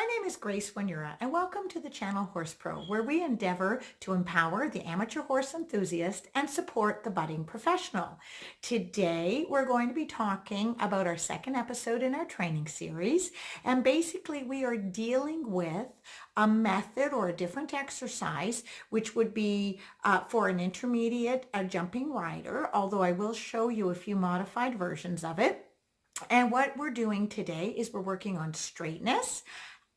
My name is Grace Wanura, and welcome to the channel Horse Pro, where we endeavor to empower the amateur horse enthusiast and support the budding professional. Today, we're going to be talking about our second episode in our training series, and basically we are dealing with a method or a different exercise, which would be for an intermediate jumping rider, although I will show you a few modified versions of it. And what we're doing today is we're working on straightness,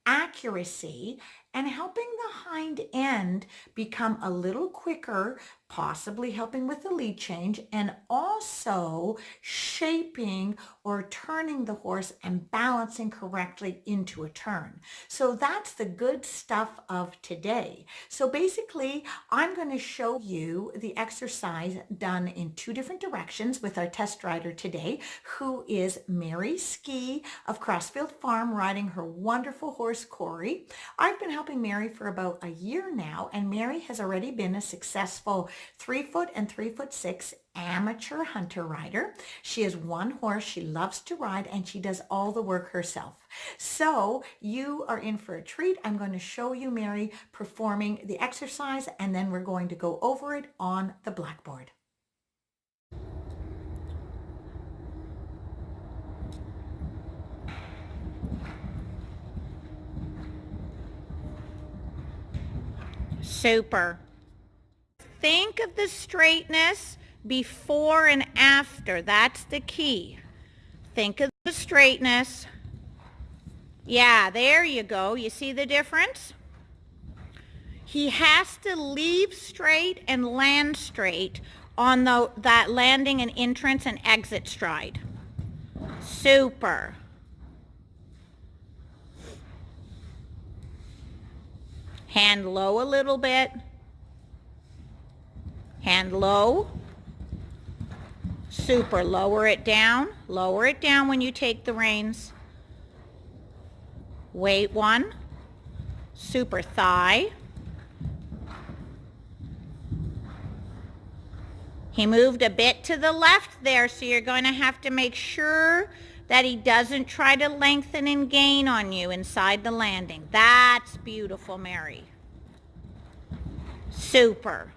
accuracy, and helping the hind end become a little quicker, possibly helping with the lead change, and also shaping or turning the horse and balancing correctly into a turn. So that's the good stuff of today. So basically, I'm going to show you the exercise done in two different directions with our test rider today, who is Mary Skey of Crossfield Farm, riding her wonderful horse, Cori. I've been helping Mary for about a year now, and Mary has already been a successful 3-foot and 3'6" amateur hunter rider. She has one horse she loves to ride, and she does all the work herself. So you are in for a treat. I'm going to show you Mary performing the exercise, and then we're going to go over it on the blackboard. Super. Think of the straightness before and after. That's the key. Think of the straightness. Yeah, there you go. You see the difference? He has to leave straight and land straight on that landing and entrance and exit stride. Super. Hand low a little bit. Hand low. Super. Lower it down. Lower it down when you take the reins. Wait one. Super. Thigh. He moved a bit to the left there, so you're going to have to make sure that he doesn't try to lengthen and gain on you inside the landing. That's beautiful, Mary. Super.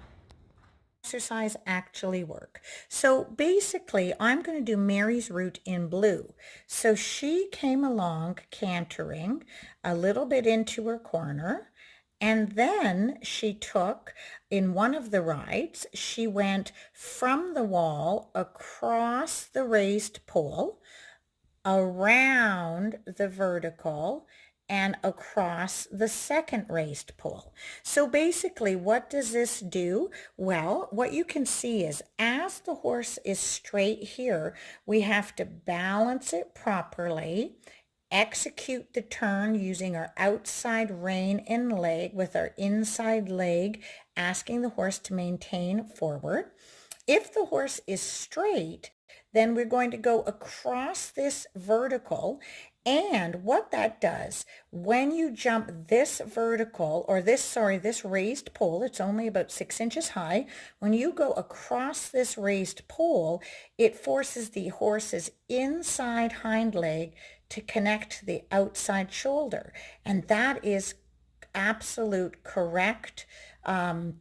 Exercise actually work. So basically, I'm going to do Mary's route in blue. So she came along cantering a little bit into her corner, and then she took, in one of the rides, she went from the wall across the raised pole, around the vertical, and across the second raised pole. So basically, what does this do? Well, what you can see is as the horse is straight here, we have to balance it properly, execute the turn using our outside rein and leg with our inside leg, asking the horse to maintain forward. If the horse is straight, then we're going to go across this vertical. And what that does, when you jump this vertical, or this raised pole, it's only about 6 inches high. When you go across this raised pole, it forces the horse's inside hind leg to connect to the outside shoulder. And that is absolute correct balance,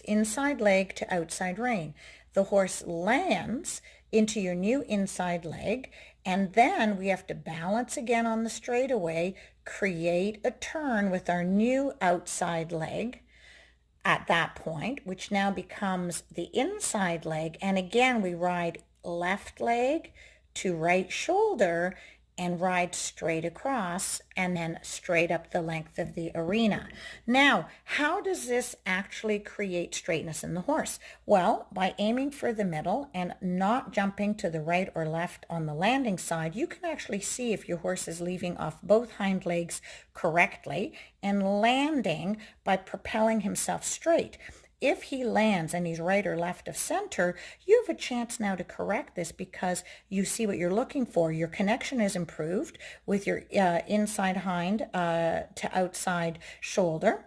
inside leg to outside rein. The horse lands into your new inside leg, and then we have to balance again on the straightaway, create a turn with our new outside leg at that point, which now becomes the inside leg. And again, we ride left leg to right shoulder and ride straight across and then straight up the length of the arena. Now, how does this actually create straightness in the horse? Well, by aiming for the middle and not jumping to the right or left on the landing side, you can actually see if your horse is leaving off both hind legs correctly and landing by propelling himself straight. If he lands and he's right or left of center, you have a chance now to correct this because you see what you're looking for. Your connection is improved with your inside hind to outside shoulder.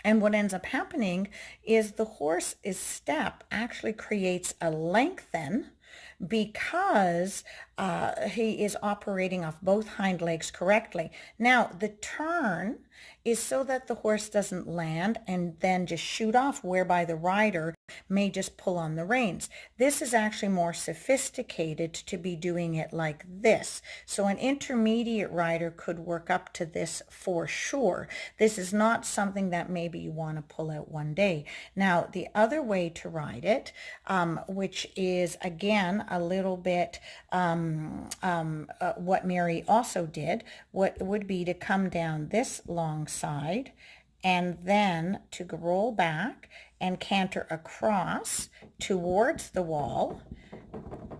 And what ends up happening is the horse's step actually creates a lengthen because he is operating off both hind legs correctly. Now, the turn is so that the horse doesn't land and then just shoot off, whereby the rider may just pull on the reins. This is actually more sophisticated to be doing it like this. So an intermediate rider could work up to this for sure. This is not something that maybe you want to pull out one day. Now, the other way to ride it, which is again a little bit what Mary also did, what would be to come down this long side and then to roll back and canter across towards the wall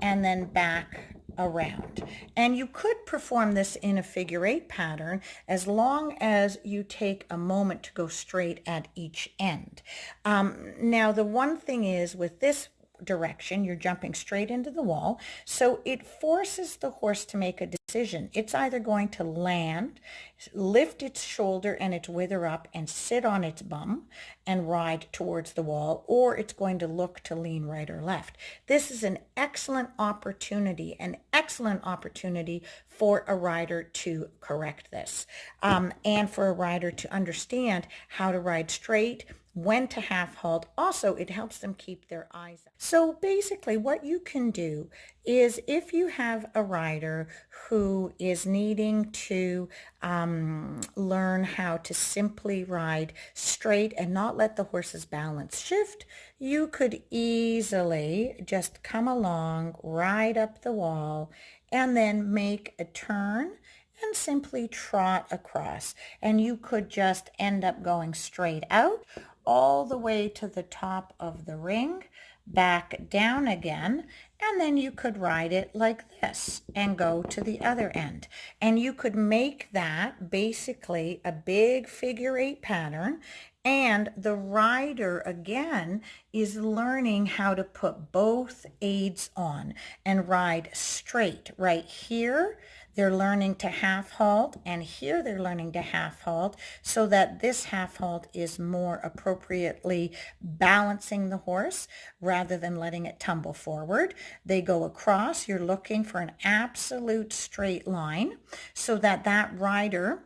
and then back around. And you could perform this in a figure 8 pattern as long as you take a moment to go straight at each end. Now, the one thing is with this direction, you're jumping straight into the wall, so it forces the horse to make a decision. It's either going to land, lift its shoulder and its wither up and sit on its bum and ride towards the wall, or it's going to look to lean right or left. This is an excellent opportunity for a rider to correct this, and for a rider to understand how to ride straight, when to half halt. Also, it helps them keep their eyes up. So basically what you can do is, if you have a rider who is needing to learn how to simply ride straight and not let the horse's balance shift, you could easily just come along, ride up the wall, and then make a turn and simply trot across. And you could just end up going straight out all the way to the top of the ring, back down again, and then you could ride it like this and go to the other end. And you could make that basically a big figure 8 pattern, and the rider again is learning how to put both aids on and ride straight. Right here they're learning to half halt, and here they're learning to half halt, so that this half halt is more appropriately balancing the horse rather than letting it tumble forward. They go across. You're looking for an absolute straight line so that that rider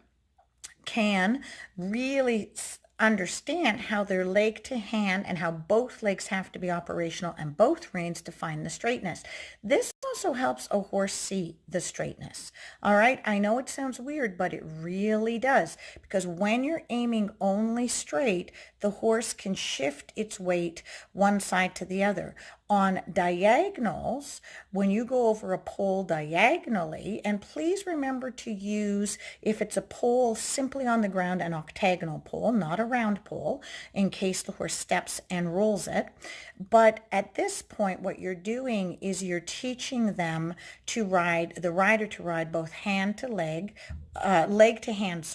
can really understand how their leg to hand and how both legs have to be operational and both reins to find the straightness. This also helps a horse see the straightness. All right, I know it sounds weird, but it really does, because when you're aiming only straight, the horse can shift its weight one side to the other. On diagonals, when you go over a pole diagonally, and please remember to use, if it's a pole simply on the ground, an octagonal pole, not a round pole, in case the horse steps and rolls it. But at this point, what you're doing is you're teaching them to ride, the rider to ride both hand to leg, leg to hand,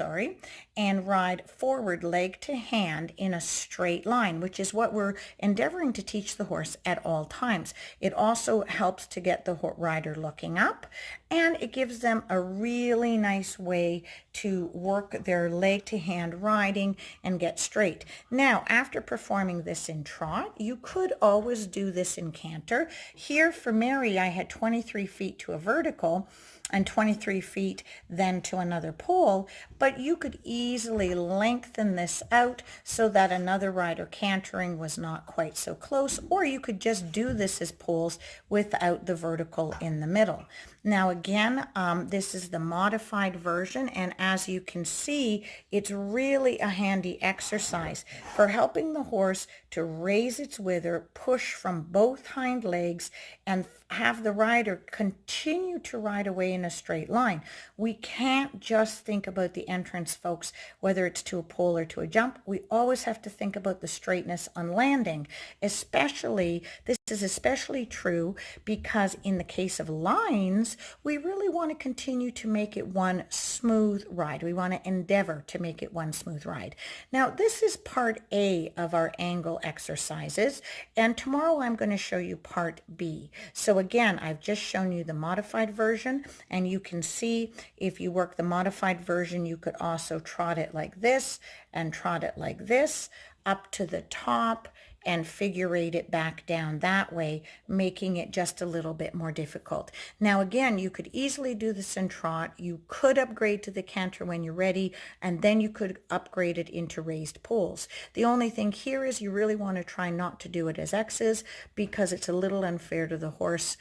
and ride forward leg to hand in a straight line, which is what we're endeavoring to teach the horse at all times. It also helps to get the rider looking up, and it gives them a really nice way to work their leg to hand riding and get straight. Now, after performing this in trot, you could always do this in canter. Here for Mary, I had 23 feet to a vertical and 23 feet then to another pole, but you could easily lengthen this out so that another rider cantering was not quite so close, or you could just do this as poles without the vertical in the middle. Now again, this is the modified version, and as you can see, it's really a handy exercise for helping the horse to raise its wither, push from both hind legs, and have the rider continue to ride away in a straight line. We can't just think about the entrance, folks, whether it's to a pole or to a jump. We always have to think about the straightness on landing. Especially, this is especially true because in the case of lines, we really want to continue to make it one smooth ride. We want to endeavor to make it one smooth ride. Now, this is part A of our angle exercises, and tomorrow I'm going to show you part B. So again, I've just shown you the modified version, and you can see if you work the modified version, you could also trot it like this and trot it like this up to the top and figure eight it back down that way, making it just a little bit more difficult. Now again, you could easily do this in trot. You could upgrade to the canter when you're ready, and then you could upgrade it into raised poles. The only thing here is you really want to try not to do it as X's, because it's a little unfair to the horse,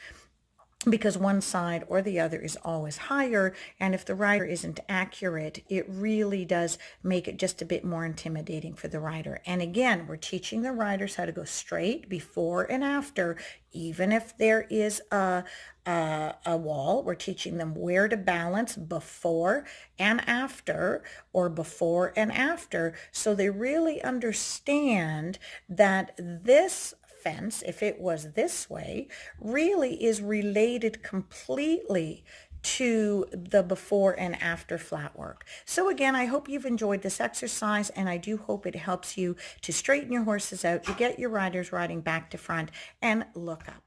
because one side or the other is always higher, and if the rider isn't accurate, it really does make it just a bit more intimidating for the rider. And again, we're teaching the riders how to go straight before and after, even if there is a wall. We're teaching them where to balance before and after, or before and after, so they really understand that this fence, if it was this way, really is related completely to the before and after flat work. So again, I hope you've enjoyed this exercise, and I do hope it helps you to straighten your horses out, to get your riders riding back to front, and look up.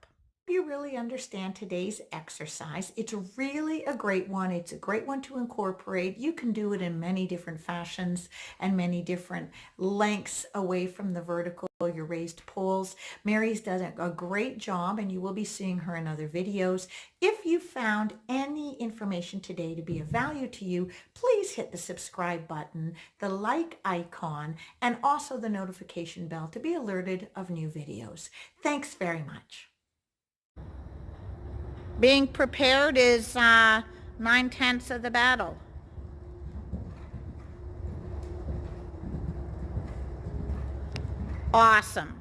You really understand today's exercise. It's really a great one. It's a great one to incorporate. You can do it in many different fashions and many different lengths away from the vertical, your raised poles. Mary's done a great job, and you will be seeing her in other videos. If you found any information today to be of value to you, please hit the subscribe button, the like icon, and also the notification bell to be alerted of new videos. Thanks very much. Being prepared is 9/10 of the battle. Awesome.